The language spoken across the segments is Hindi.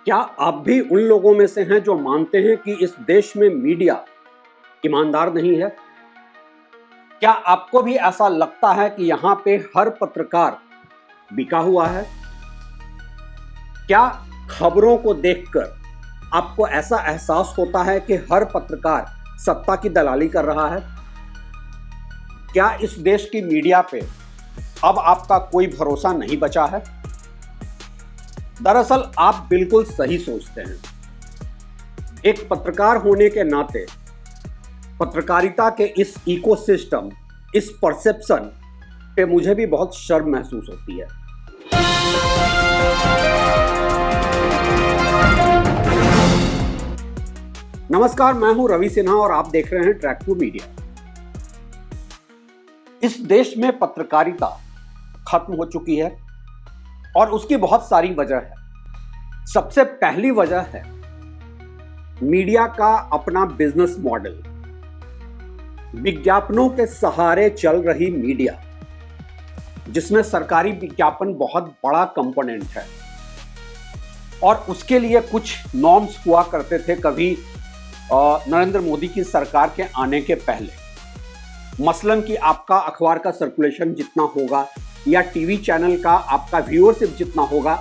क्या आप भी उन लोगों में से हैं जो मानते हैं कि इस देश में मीडिया ईमानदार नहीं है? क्या आपको भी ऐसा लगता है कि यहां पे हर पत्रकार बिका हुआ है? क्या खबरों को देखकर आपको ऐसा एहसास होता है कि हर पत्रकार सत्ता की दलाली कर रहा है? क्या इस देश की मीडिया पे अब आपका कोई भरोसा नहीं बचा है? दरअसल आप बिल्कुल सही सोचते हैं। एक पत्रकार होने के नाते पत्रकारिता के इस इकोसिस्टम, इस परसेप्शन पे मुझे भी बहुत शर्म महसूस होती है। नमस्कार, मैं हूं रवि सिन्हा और आप देख रहे हैं ट्रैक टू मीडिया। इस देश में पत्रकारिता खत्म हो चुकी है और उसकी बहुत सारी वजह है। सबसे पहली वजह है मीडिया का अपना बिजनेस मॉडल। विज्ञापनों के सहारे चल रही मीडिया, जिसमें सरकारी विज्ञापन बहुत बड़ा कंपोनेंट है और उसके लिए कुछ नॉर्म्स हुआ करते थे कभी नरेंद्र मोदी की सरकार के आने के पहले। मसलन कि आपका अखबार का सर्कुलेशन जितना होगा या टीवी चैनल का आपका व्यूअरशिप जितना होगा,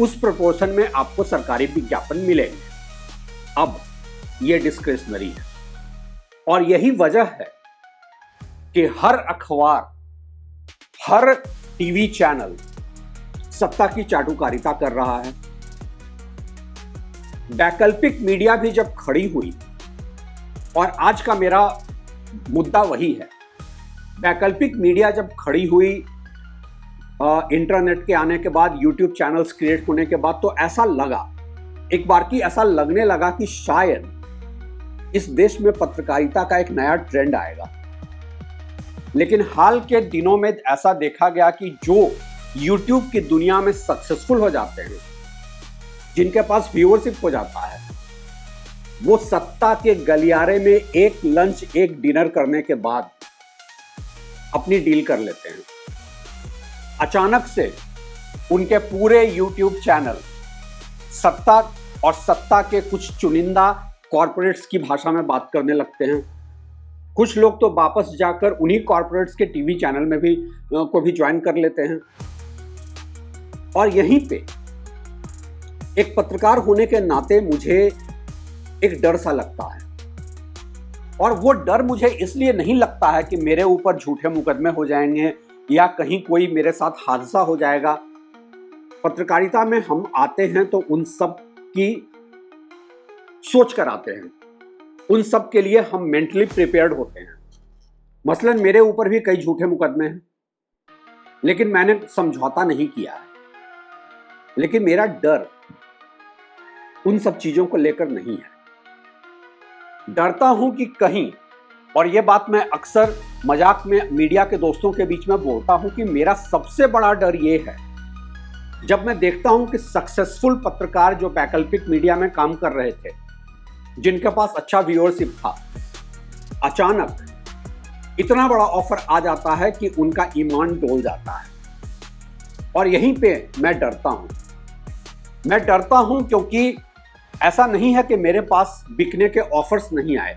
उस प्रोपोर्शन में आपको सरकारी विज्ञापन मिलेंगे। अब यह डिस्क्रिशनरी है और यही वजह है कि हर अखबार, हर टीवी चैनल सत्ता की चाटुकारिता कर रहा है। वैकल्पिक मीडिया भी जब खड़ी हुई, और आज का मेरा मुद्दा वही है, वैकल्पिक मीडिया जब खड़ी हुई इंटरनेट के आने के बाद, यूट्यूब चैनल्स क्रिएट होने के बाद, तो ऐसा लगा, एक बार की ऐसा लगने लगा कि शायद इस देश में पत्रकारिता का एक नया ट्रेंड आएगा। लेकिन हाल के दिनों में ऐसा देखा गया कि जो यूट्यूब की दुनिया में सक्सेसफुल हो जाते हैं, जिनके पास व्यूअरशिप हो जाता है, वो सत्ता के गलियारे में एक लंच, एक डिनर करने के बाद अपनी डील कर लेते हैं। अचानक से उनके पूरे यूट्यूब चैनल सत्ता और सत्ता के कुछ चुनिंदा कॉर्पोरेट्स की भाषा में बात करने लगते हैं। कुछ लोग तो वापस जाकर उन्हीं कॉर्पोरेट्स के टीवी चैनल में भी को भी ज्वाइन कर लेते हैं। और यहीं पे एक पत्रकार होने के नाते मुझे एक डर सा लगता है, और वो डर मुझे इसलिए नहीं लगता है कि मेरे ऊपर झूठे मुकदमे हो जाएंगे या कहीं कोई मेरे साथ हादसा हो जाएगा। पत्रकारिता में हम आते हैं तो उन सब की सोच कर आते हैं, उन सब के लिए हम मेंटली प्रिपेयर्ड होते हैं। मसलन मेरे ऊपर भी कई झूठे मुकदमे हैं, लेकिन मैंने समझौता नहीं किया है। लेकिन मेरा डर उन सब चीजों को लेकर नहीं है। डरता हूं कि कहीं, और यह बात मैं अक्सर मजाक में मीडिया के दोस्तों के बीच में बोलता हूं, कि मेरा सबसे बड़ा डर यह है, जब मैं देखता हूं कि सक्सेसफुल पत्रकार जो वैकल्पिक मीडिया में काम कर रहे थे, जिनके पास अच्छा व्यूअरशिप था, अचानक इतना बड़ा ऑफर आ जाता है कि उनका ईमान डोल जाता है। और यहीं पे मैं डरता हूं क्योंकि ऐसा नहीं है कि मेरे पास बिकने के ऑफर्स नहीं आए।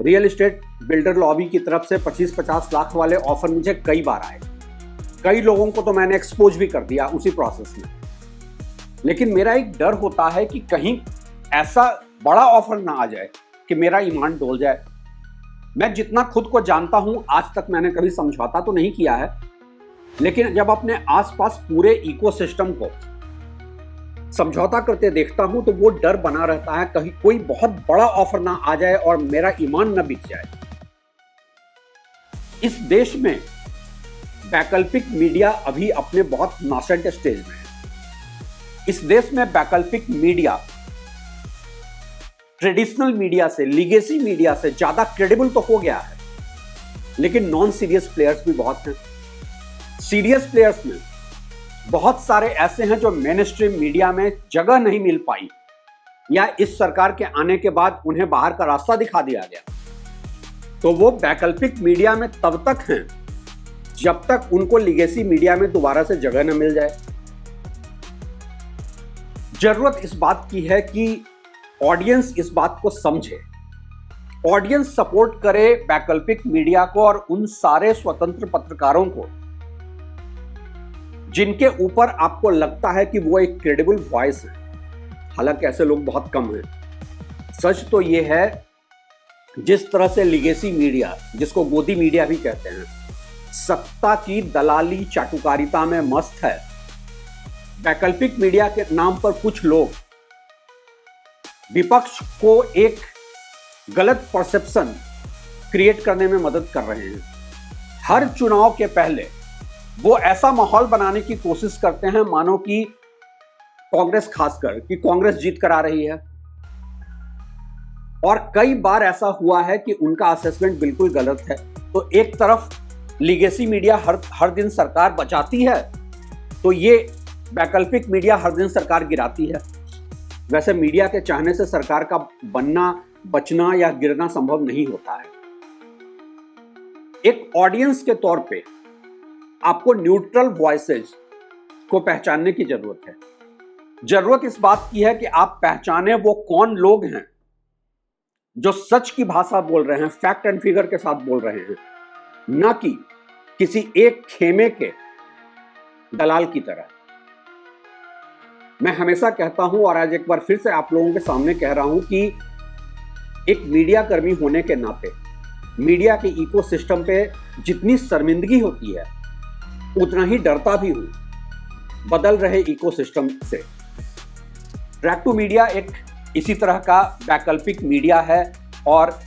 रियल एस्टेट बिल्डर लॉबी की तरफ से 25-50 लाख वाले ऑफर मुझे कई बार आए। कई लोगों को तो मैंने एक्सपोज भी कर दिया उसी प्रोसेस में। लेकिन मेरा एक डर होता है कि कहीं ऐसा बड़ा ऑफर ना आ जाए कि मेरा ईमान डोल जाए। मैं जितना खुद को जानता हूं, आज तक मैंने कभी समझौता तो नहीं किया है, लेकिन जब अपने आसपास पूरे इकोसिस्टम को समझौता करते देखता हूं तो वो डर बना रहता है, कहीं कोई बहुत बड़ा ऑफर ना आ जाए और मेरा ईमान ना बिक जाए। इस देश में वैकल्पिक मीडिया अभी अपने बहुत नासेंट स्टेज में है। इस देश में वैकल्पिक मीडिया ट्रेडिशनल मीडिया से, लीगेसी मीडिया से ज्यादा क्रेडिबल तो हो गया है, लेकिन नॉन सीरियस प्लेयर्स भी बहुत हैं। सीरियस प्लेयर्स में बहुत सारे ऐसे हैं जो मेन स्ट्रीम मीडिया में जगह नहीं मिल पाई, या इस सरकार के आने के बाद उन्हें बाहर का रास्ता दिखा दिया गया, तो वो वैकल्पिक मीडिया में तब तक हैं जब तक उनको लीगेसी मीडिया में दोबारा से जगह न मिल जाए। जरूरत इस बात की है कि ऑडियंस इस बात को समझे, ऑडियंस सपोर्ट करे वैकल्पिक मीडिया को और उन सारे स्वतंत्र पत्रकारों को जिनके ऊपर आपको लगता है कि वो एक क्रेडिबल वॉइस है। हालांकि ऐसे लोग बहुत कम हैं। सच तो ये है, जिस तरह से लिगेसी मीडिया, जिसको गोदी मीडिया भी कहते हैं, सत्ता की दलाली चाटुकारिता में मस्त है, वैकल्पिक मीडिया के नाम पर कुछ लोग विपक्ष को एक गलत परसेप्शन क्रिएट करने में मदद कर रहे हैं। हर चुनाव के पहले वो ऐसा माहौल बनाने की कोशिश करते हैं मानो कि कांग्रेस, खासकर कि कांग्रेस जीत कर आ रही है। और कई बार ऐसा हुआ है कि उनका असेसमेंट बिल्कुल गलत है। तो एक तरफ लिगेसी मीडिया हर दिन सरकार बचाती है, तो ये वैकल्पिक मीडिया हर दिन सरकार गिराती है। वैसे मीडिया के चाहने से सरकार का बनना, बचना या गिरना संभव नहीं होता है। एक ऑडियंस के तौर पे आपको न्यूट्रल वॉइसेज को पहचानने की जरूरत है। जरूरत इस बात की है कि आप पहचाने वो कौन लोग हैं जो सच की भाषा बोल रहे हैं, फैक्ट एंड फिगर के साथ बोल रहे हैं, न कि किसी एक खेमे के दलाल की तरह। मैं हमेशा कहता हूं और आज एक बार फिर से आप लोगों के सामने कह रहा हूं कि एक मीडिया कर्मी होने के नाते मीडिया के इकोसिस्टम पे जितनी शर्मिंदगी होती है, उतना ही डरता भी हूं बदल रहे इकोसिस्टम से। ट्रैक टू मीडिया एक इसी तरह का वैकल्पिक मीडिया है और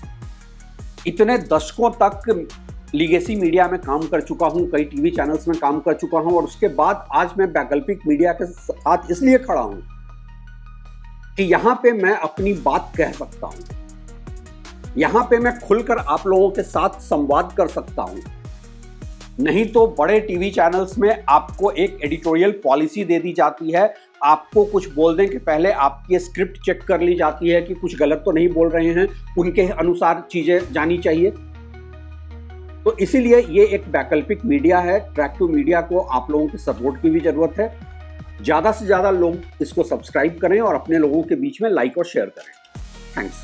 इतने दशकों तक लिगेसी मीडिया में काम कर चुका हूं, कई टीवी चैनल्स में काम कर चुका हूं और उसके बाद आज मैं वैकल्पिक मीडिया के साथ इसलिए खड़ा हूं कि यहां पे मैं अपनी बात कह सकता हूं, यहां पे मैं खुलकर आप लोगों के साथ संवाद कर सकता हूं। नहीं तो बड़े टीवी चैनल्स में आपको एक एडिटोरियल पॉलिसी दे दी जाती है, आपको कुछ बोलने के पहले आपकी स्क्रिप्ट चेक कर ली जाती है कि कुछ गलत तो नहीं बोल रहे हैं, उनके अनुसार चीजें जानी चाहिए। तो इसीलिए ये एक वैकल्पिक मीडिया है। ट्रैक टू मीडिया को आप लोगों के सपोर्ट की भी जरूरत है। ज्यादा से ज्यादा लोग इसको सब्सक्राइब करें और अपने लोगों के बीच में लाइक और शेयर करें। थैंक्स।